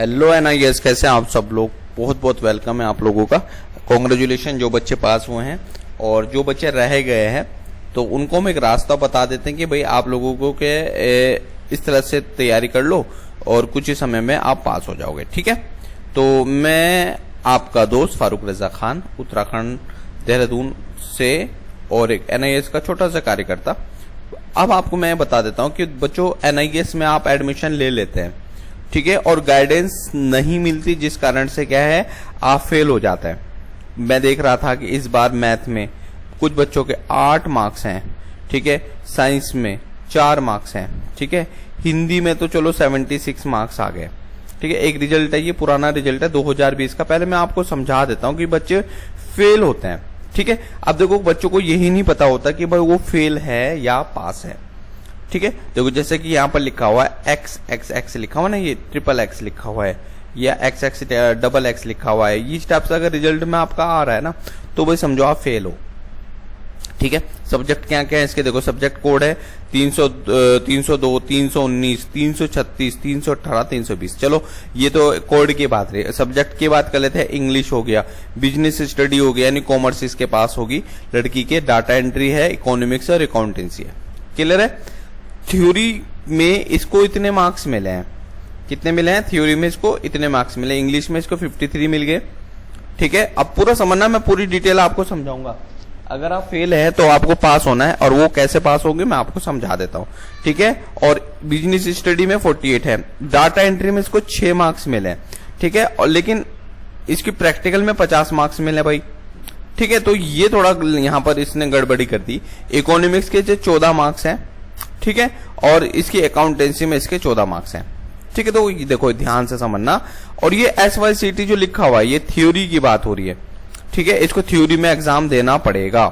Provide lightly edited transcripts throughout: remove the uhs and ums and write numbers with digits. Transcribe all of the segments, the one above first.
Hello NIS, कैसे हैं आप सब लोग। बहुत बहुत वेलकम है आप लोगों का। कॉन्ग्रेचुलेशन जो बच्चे पास हुए हैं, और जो बच्चे रह गए हैं तो उनको हम एक रास्ता बता देते हैं कि भाई आप लोगों को के इस तरह से तैयारी कर लो और कुछ ही समय में आप पास हो जाओगे। ठीक है, तो मैं आपका दोस्त फारूक रजा खान, उत्तराखंड देहरादून से, और एक एनआईएस का छोटा सा कार्यकर्ता। अब आपको मैं बता देता हूं कि बच्चों, एनआईएस में आप एडमिशन ले लेते हैं, ठीक है, और गाइडेंस नहीं मिलती, जिस कारण से क्या है आप फेल हो जाते हैं। मैं देख रहा था कि इस बार मैथ में कुछ बच्चों के 8 मार्क्स हैं, ठीक है, साइंस में 4 मार्क्स हैं, ठीक है, हिंदी में तो चलो 76 मार्क्स आ गए। ठीक है, एक रिजल्ट है, ये पुराना रिजल्ट है 2020 का। पहले मैं आपको समझा देता हूं कि बच्चे फेल होते हैं। ठीक है, अब देखो बच्चों को यही नहीं पता होता कि भाई वो फेल है या पास है। ठीक है, देखो जैसे कि यहाँ पर लिखा हुआ है एक्स एक्स एक्स लिखा हुआ ना, ये ट्रिपल एक्स लिखा हुआ है, या एक्स एक्स डबल एक्स लिखा हुआ है। इस टाइप से अगर रिजल्ट में आपका आ रहा है ना, तो भाई समझो आप फेल हो। ठीक है, सब्जेक्ट क्या क्या है इसके, देखो सब्जेक्ट कोड है 302, 319, 336, 318, 320। चलो ये तो कोड की बात रही। सब्जेक्ट की बात कर लेते हैं। इंग्लिश हो गया, बिजनेस स्टडी हो गया, यानी कॉमर्स इसके पास होगी लड़की के, डाटा एंट्री है, इकोनॉमिक्स और अकाउंटेंसी है। क्लियर है। थ्योरी में इसको इतने मार्क्स मिले हैं, कितने मिले हैं थ्योरी में इसको इतने मार्क्स मिले, इंग्लिश में इसको 53 मिल गए। ठीक है, अब पूरा समझना, मैं पूरी डिटेल आपको समझाऊंगा। अगर आप फेल है तो आपको पास होना है, और वो कैसे पास होंगे मैं आपको समझा देता हूं। ठीक है, और बिजनेस स्टडी में 48 है, डाटा एंट्री में इसको 6 मार्क्स मिले हैं। ठीक है, और लेकिन इसकी प्रैक्टिकल में 50 मार्क्स मिले भाई। ठीक है, तो ये थोड़ा यहां पर इसने गड़बड़ी कर दी। इकोनॉमिक्स के 14 मार्क्स हैं, ठीक है, और इसकी अकाउंटेंसी में इसके 14 मार्क्स हैं। ठीक है, तो देखो ध्यान से समझना। और ये SYCT जो लिखा हुआ है, ये थ्योरी की बात हो रही है। ठीक है, इसको थ्योरी में एग्जाम देना पड़ेगा।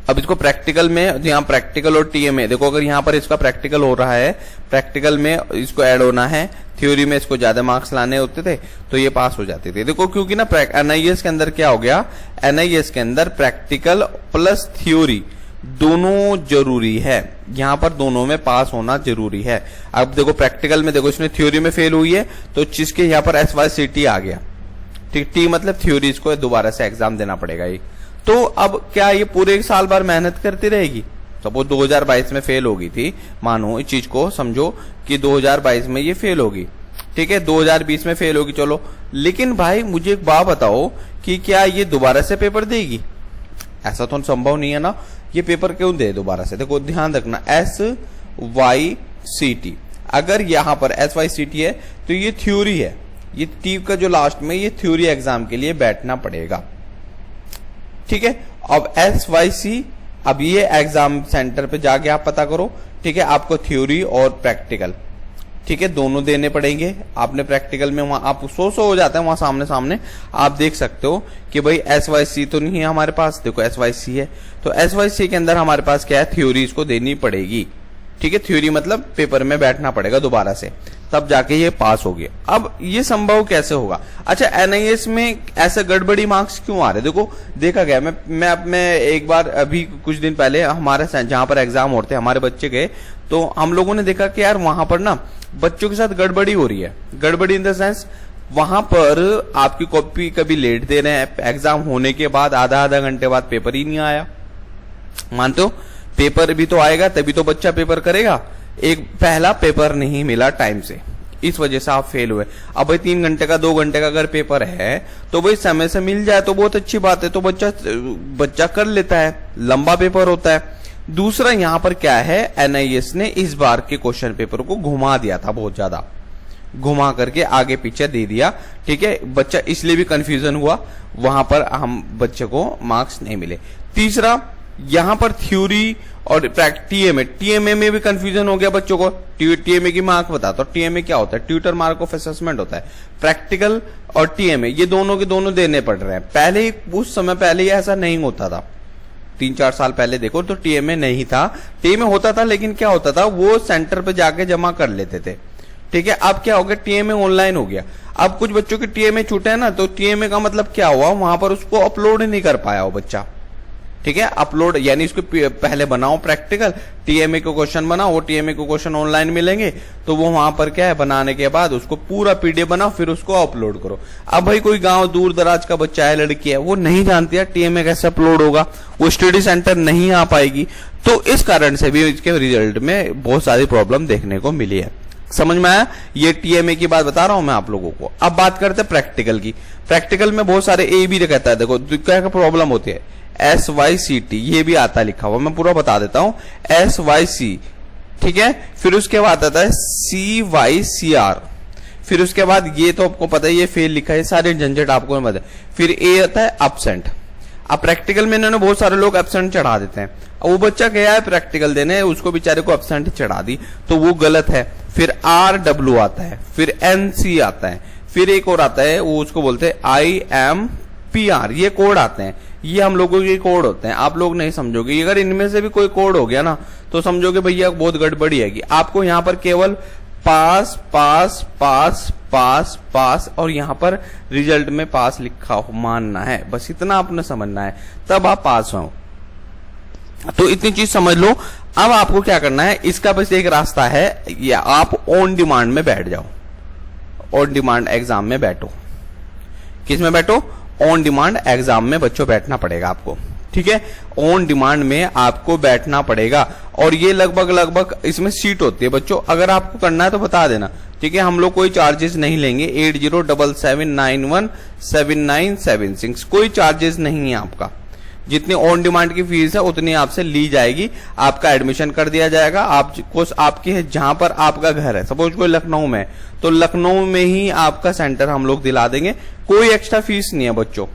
अब इसको प्रैक्टिकल में, यहाँ प्रैक्टिकल और TMA, देखो अगर यहाँ पर इसका प्रैक्टिकल हो रहा है, प्रैक्टिकल में इसको ऐड होना है, थ्योरी में इसको ज्यादा मार्क्स लाने होते थे तो ये पास हो जाते थे। देखो क्योंकि ना एनआईएस के अंदर क्या हो गया, एनआईएस के अंदर प्रैक्टिकल प्लस थ्योरी दोनों जरूरी है, यहां पर दोनों में पास होना जरूरी है। अब देखो प्रैक्टिकल में, देखो इसने थ्योरी में फेल हुई है तो जिसके यहाँ पर SYCT आ गया, ठीक, टी मतलब थ्योरी, इसको दोबारा से एग्जाम देना पड़ेगा ये। तो अब क्या ये पूरे एक साल भर मेहनत करती रहेगी। सपोज 2022 में फेल होगी थी, मानो इस चीज को समझो कि 2022 में ये फेल होगी, ठीक है, 2020 में फेल होगी, चलो, लेकिन भाई मुझे एक बात बताओ कि क्या ये दोबारा से पेपर देगी? ऐसा तो संभव नहीं है ना। ये पेपर क्यों दे दोबारा से? देखो ध्यान रखना, SYCT, अगर यहां पर SYCT है तो ये थ्योरी है, ये टी का जो लास्ट में, ये थ्योरी एग्जाम के लिए बैठना पड़ेगा। ठीक है, अब SYC, अब ये एग्जाम सेंटर पे जाके आप पता करो। ठीक है, आपको थ्योरी और प्रैक्टिकल, ठीक है, दोनों देने पड़ेंगे। आपने प्रैक्टिकल में वहां आप 100 हो जाता है, वहां सामने सामने आप देख सकते हो कि भाई SYC तो नहीं है हमारे पास, देखो SYC है, तो SYC के अंदर हमारे पास क्या है, थ्योरी इसको देनी पड़ेगी। ठीक है, थ्योरी मतलब पेपर में बैठना पड़ेगा दोबारा से, तब जाके ये पास होगी। अब ये संभव कैसे होगा? अच्छा, एनआईएस में ऐसे गड़बड़ी मार्क्स क्यों आ रहे? देखो देखा गया, मैं एक बार अभी कुछ दिन पहले हमारे जहां पर एग्जाम होते हैं, हमारे बच्चे गए, तो हम लोगों ने देखा कि यार वहां पर ना बच्चों के साथ गड़बड़ी हो रही है। गड़बड़ी इन द सेंस, वहां पर आपकी कॉपी कभी लेट दे रहे हैं, एग्जाम होने के बाद आधा घंटे बाद पेपर ही नहीं आया। मानते हो, पेपर भी तो आएगा तभी तो बच्चा पेपर करेगा। एक पहला पेपर नहीं मिला टाइम से, इस वजह से आप फेल हुए। अब भाई 3 घंटे का 2 घंटे का अगर पेपर है तो भाई समय से मिल जाए तो बहुत अच्छी बात है, तो बच्चा कर लेता है, लंबा पेपर होता है। दूसरा यहां पर क्या है, एनआईएस ने इस बार के क्वेश्चन पेपर को घुमा दिया था, बहुत ज्यादा घुमा करके आगे पीछे दे दिया। ठीक है, बच्चा इसलिए भी कंफ्यूजन हुआ, वहां पर हम बच्चे को मार्क्स नहीं मिले। तीसरा, यहां पर थ्योरी और टीएमए में भी कंफ्यूजन हो गया बच्चों को। टीएमए की मार्क बताता हूं, टीएमए क्या होता है, ट्यूटर मार्क ऑफ असेसमेंट होता है। प्रैक्टिकल और टीएमए ये दोनों के दोनों देने पड़ रहे हैं। पहले उस समय पहले ऐसा नहीं होता था, 3-4 साल पहले देखो तो टीएमए नहीं था। टीएमए होता था, लेकिन क्या होता था, वो सेंटर पे जाके जमा कर लेते थे। ठीक है, अब क्या हो गया, टीएमए ऑनलाइन हो गया। अब कुछ बच्चों के टीएमए छूटे हैं ना, तो टीएमए का मतलब क्या हुआ, वहां पर उसको अपलोड नहीं कर पाया वो बच्चा। ठीक है, अपलोड यानी इसको पहले बनाओ प्रैक्टिकल, टीएमए को क्वेश्चन बनाओ, वो टीएमए को क्वेश्चन ऑनलाइन मिलेंगे, तो वो वहां पर क्या है बनाने के बाद उसको पूरा पीडीएफ बनाओ, फिर उसको अपलोड करो। अब भाई कोई गांव दूर दराज का बच्चा है, लड़की है, वो नहीं जानती है टीएमए कैसे अपलोड होगा, वो स्टडी सेंटर नहीं आ पाएगी, तो इस कारण से भी इसके रिजल्ट में बहुत सारी प्रॉब्लम देखने को मिली है। समझ में आया? ये टीएमए की बात बता रहा हूं मैं आप लोगों को। अब बात करते हैं प्रैक्टिकल की। प्रैक्टिकल में बहुत सारे ए भी कहता है, देखो क्या प्रॉब्लम होती है, SYCT ये भी आता लिखा हुआ, मैं पूरा बता देता हूं, SYC, ठीक है, फिर उसके बाद आता है CYCR, फिर उसके बाद ये तो आपको पता है ये फेल लिखा है, सारे झंझट आपको पता है, फिर ए आता है एब्सेंट। अब प्रैक्टिकल में इन्होंने बहुत सारे लोग एब्सेंट चढ़ा देते हैं, अब वो बच्चा गया है प्रैक्टिकल देने, उसको बेचारे को एब्सेंट चढ़ा दी, तो वो गलत है। फिर RW आता है, फिर NC आता है, फिर एक और आता है वो उसको बोलते हैं IMPR, ये कोड आते हैं, ये हम लोगों के कोड होते हैं, आप लोग नहीं समझोगे। अगर इनमें से भी कोई कोड हो गया ना तो समझोगे भैया बहुत गड़बड़ी है कि आपको यहाँ पर केवल पास पास पास पास पास और यहाँ पर रिजल्ट में पास लिखा हो मानना है, बस इतना आपने समझना है, तब आप पास हो। तो इतनी चीज समझ लो। अब आपको क्या करना है, इसका बस एक रास्ता है, या आप ऑन डिमांड में बैठ जाओ, ऑन डिमांड एग्जाम में बैठो। किस में बैठो? ऑन डिमांड एग्जाम में बच्चों बैठना पड़ेगा आपको, ठीक है, ऑन डिमांड में आपको बैठना पड़ेगा। और ये लगभग इसमें सीट होती है बच्चों, अगर आपको करना है तो बता देना, ठीक है, हम लोग कोई चार्जेस नहीं लेंगे। 8077917976 कोई चार्जेस नहीं है आपका, जितनी ऑन डिमांड की फीस है उतनी आपसे ली जाएगी, आपका एडमिशन कर दिया जाएगा। आपको आपके जहां पर आपका घर है, सपोज कोई लखनऊ में, तो लखनऊ में ही आपका सेंटर हम लोग दिला देंगे, कोई एक्स्ट्रा फीस नहीं है बच्चों,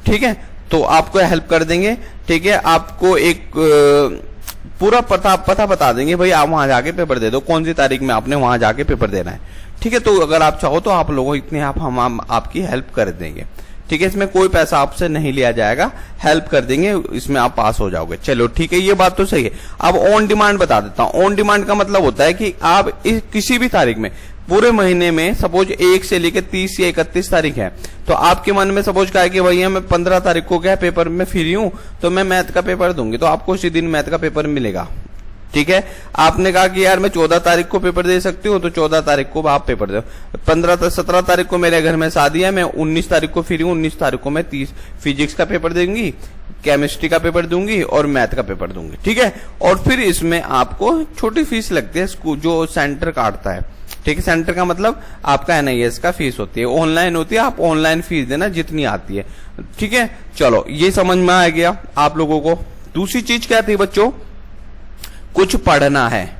ठीक है, तो आपको हेल्प कर देंगे, ठीक है, आपको एक पूरा पता बता देंगे, भाई आप वहां जाके पेपर दे दो, कौन सी तारीख में आपने वहां जाके पेपर देना है, ठीक है। तो अगर आप चाहो तो आप लोगों इतने हम आपकी हेल्प कर देंगे, ठीक है, इसमें कोई पैसा आपसे नहीं लिया जाएगा, हेल्प कर देंगे, इसमें आप पास हो जाओगे। चलो ठीक है, ये बात तो सही है। अब ऑन डिमांड बता देता हूं। ऑन डिमांड का मतलब होता है कि आप किसी भी तारीख में, पूरे महीने में, सपोज 1 से लेकर 30 या 31 तारीख है, तो आपके मन में सपोज क्या है कि भैया मैं 15 तारीख को क्या पेपर में फ्री हूं, तो मैं मैथ का पेपर दूंगी, तो आपको उसी दिन मैथ का पेपर मिलेगा, ठीक है। आपने कहा कि यार मैं 14 तारीख को पेपर दे सकती हूँ, तो 14 तारीख को आप पेपर दो। 17 तारीख को मेरे घर में शादी है, मैं 19 तारीख को फ्री हूँ, 19 तारीख को मैं 30 फिजिक्स का पेपर दूंगी, केमिस्ट्री का पेपर दूंगी और मैथ का पेपर दूंगी, ठीक है। और फिर इसमें आपको छोटी फीस लगती है, जो सेंटर काटता है, ठीक है। सेंटर का मतलब आपका NIS का फीस होती है, ऑनलाइन होती है, आप ऑनलाइन फीस देना जितनी आती है, ठीक है। चलो ये समझ में आ गया आप लोगों को। दूसरी चीज क्या थी बच्चों, कुछ पढ़ना है,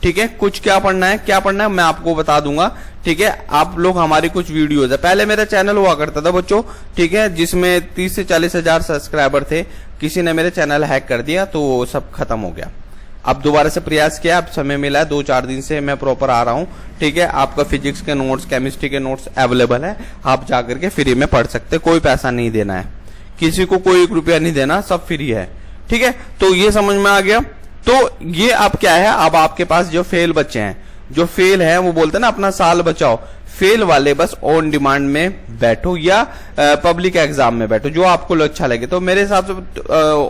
ठीक है, कुछ क्या पढ़ना है मैं आपको बता दूंगा, ठीक है। आप लोग हमारी कुछ वीडियोज है, पहले मेरा चैनल हुआ करता था बच्चों, ठीक है, जिसमें 30 से 40 हजार सब्सक्राइबर थे, किसी ने मेरे चैनल हैक कर दिया तो सब खत्म हो गया। अब दोबारा से प्रयास किया, अब समय मिला है, 2-4 दिन से मैं प्रॉपर आ रहा हूं, ठीक है। आपका फिजिक्स के नोट्स, केमिस्ट्री के नोट्स अवेलेबल है, आप जाकर के फ्री में पढ़ सकते, कोई पैसा नहीं देना है, किसी को कोई 1 रुपया नहीं देना, सब फ्री है, ठीक है। तो ये समझ में आ गया। तो ये अब क्या है, अब आपके पास जो फेल बच्चे हैं, जो फेल हैं, वो बोलते हैं ना अपना साल बचाओ, फेल वाले बस ऑन डिमांड में बैठो या पब्लिक एग्जाम में बैठो, जो आपको अच्छा लगे। तो मेरे हिसाब से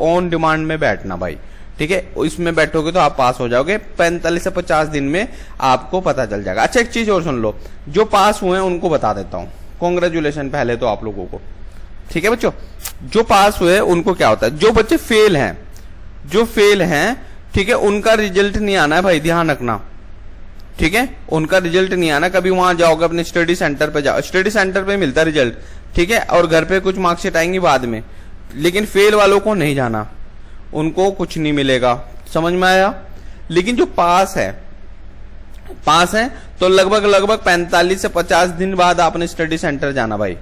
ऑन डिमांड में बैठना भाई, ठीक है, इसमें बैठोगे तो आप पास हो जाओगे, 45 से 50 दिन में आपको पता चल जाएगा। अच्छा एक चीज और सुन लो, जो पास हुए हैं उनको बता देता हूं, कॉन्ग्रेचुलेशन पहले तो आप लोगों को, ठीक है बच्चों। जो पास हुए उनको क्या होता है, जो बच्चे फेल हैं, जो फेल हैं, ठीक है, उनका रिजल्ट नहीं आना है भाई, ध्यान रखना, ठीक है, उनका रिजल्ट नहीं आना। कभी वहां जाओगे अपने स्टडी सेंटर पे जाओ, स्टडी सेंटर पे मिलता है रिजल्ट, ठीक है, और घर पे कुछ मार्कशीट आएंगी बाद में, लेकिन फेल वालों को नहीं जाना, उनको कुछ नहीं मिलेगा, समझ में आया। लेकिन जो पास है तो लगभग 45 से 50 दिन बाद आपने स्टडी सेंटर जाना भाई,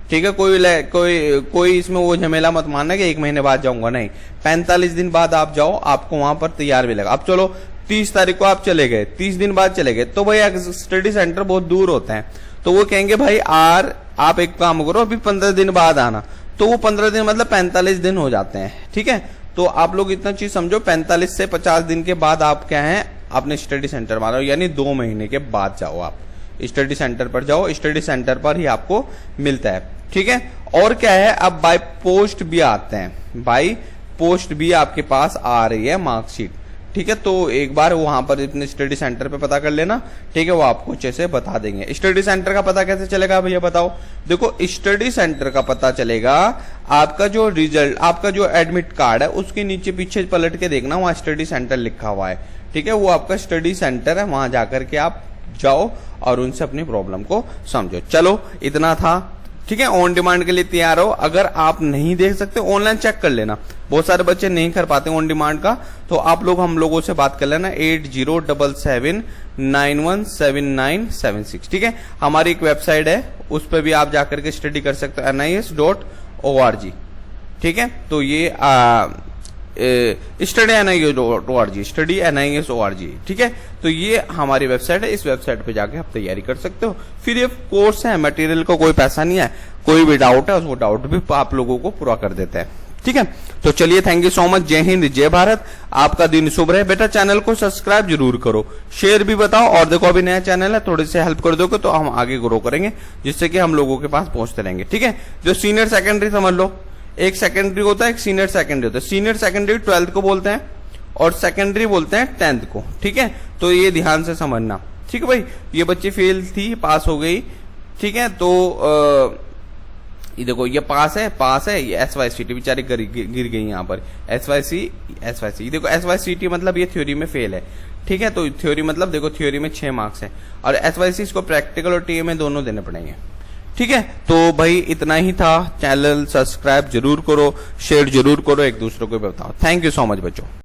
ठीक है। कोई इसमें वो झमेला मत मानना कि 1 महीने बाद जाऊंगा, नहीं, 45 दिन बाद आप जाओ, आपको वहां पर तैयार मिलेगा। अब चलो 30 तारीख को आप चले गए, 30 दिन बाद चले गए, तो भाई स्टडी सेंटर बहुत दूर होते हैं, तो वो कहेंगे भाई आप एक काम करो, अभी 15 दिन बाद आना, तो वो 15 दिन मतलब 45 दिन हो जाते हैं, ठीक है। तो आप लोग इतना चीज समझो, 45 से 50 दिन के बाद आप क्या है अपने स्टडी सेंटर मारो, यानी 2 महीने के बाद जाओ, आप स्टडी सेंटर पर जाओ, स्टडी सेंटर पर ही आपको मिलता है, ठीक है। और क्या है, अब बाय पोस्ट भी आते हैं, बाय पोस्ट भी आपके पास आ रही है मार्कशीट। ठीक है, तो एक बार वहां पर अपने स्टडी सेंटर पे पता कर लेना। ठीक है, वो आपको अच्छे से बता देंगे। स्टडी सेंटर का पता कैसे चलेगा भैया बताओ? देखो, स्टडी सेंटर का पता चलेगा, आपका जो रिजल्ट, आपका जो एडमिट कार्ड है उसके नीचे पीछे पलट के देखना, वहां स्टडी सेंटर लिखा हुआ है। ठीक है, वो आपका स्टडी सेंटर है, वहां जाकर के आप जाओ और उनसे अपनी प्रॉब्लम को समझो। चलो, इतना था। ठीक है, ऑन डिमांड के लिए तैयार हो। अगर आप नहीं देख सकते, ऑनलाइन चेक कर लेना। बहुत सारे बच्चे नहीं कर पाते ऑन डिमांड का, तो आप लोग हम लोगों से बात कर लेना 8077917976। ठीक है, हमारी एक वेबसाइट है, उस पर भी आप जाकर के स्टडी कर सकते हो, NIS.org। ठीक है, तो ये studynis.org, studynis.org। ठीक है, तो ये हमारी वेबसाइट है, इस वेबसाइट पे जाके आप तैयारी कर सकते हो। फिर ये कोर्स है, मटेरियल का कोई पैसा नहीं है। कोई भी डाउट है, वो डाउट भी आप लोगों को पूरा कर देते हैं। ठीक है, तो चलिए, थैंक यू सो मच। जय हिंद, जय भारत। आपका दिन शुभ रहे। बेटा, चैनल को सब्सक्राइब जरूर करो, शेयर भी बताओ, और देखो अभी नया चैनल है, थोड़ी सी हेल्प कर दोगे तो हम आगे ग्रो करेंगे, जिससे कि हम लोगों के पास पहुंचते रहेंगे। ठीक है, जो सीनियर सेकेंडरी समझ लो, एक सेकेंडरी होता है, एक सीनियर सेकेंडरी होता है। सीनियर सेकेंडरी 12th को बोलते हैं और सेकेंडरी बोलते हैं 10th को। ठीक है, तो ये ध्यान से समझना। ठीक है भाई, ये बच्ची फेल थी, पास हो गई। ठीक है, तो ये देखो, ये पास है। ये SYCT बेचारी गिर गई यहाँ पर। SYC देखो, SYCT मतलब ये थ्योरी में फेल है। ठीक है, तो थ्योरी मतलब देखो, थ्योरी में 6 मार्क्स है, और SYC इसको प्रैक्टिकल और TA में दोनों देने पड़ेंगे। ठीक है, तो भाई इतना ही था। चैनल सब्सक्राइब जरूर करो, शेयर जरूर करो, एक दूसरे को बताओ। थैंक यू सो मच बच्चों।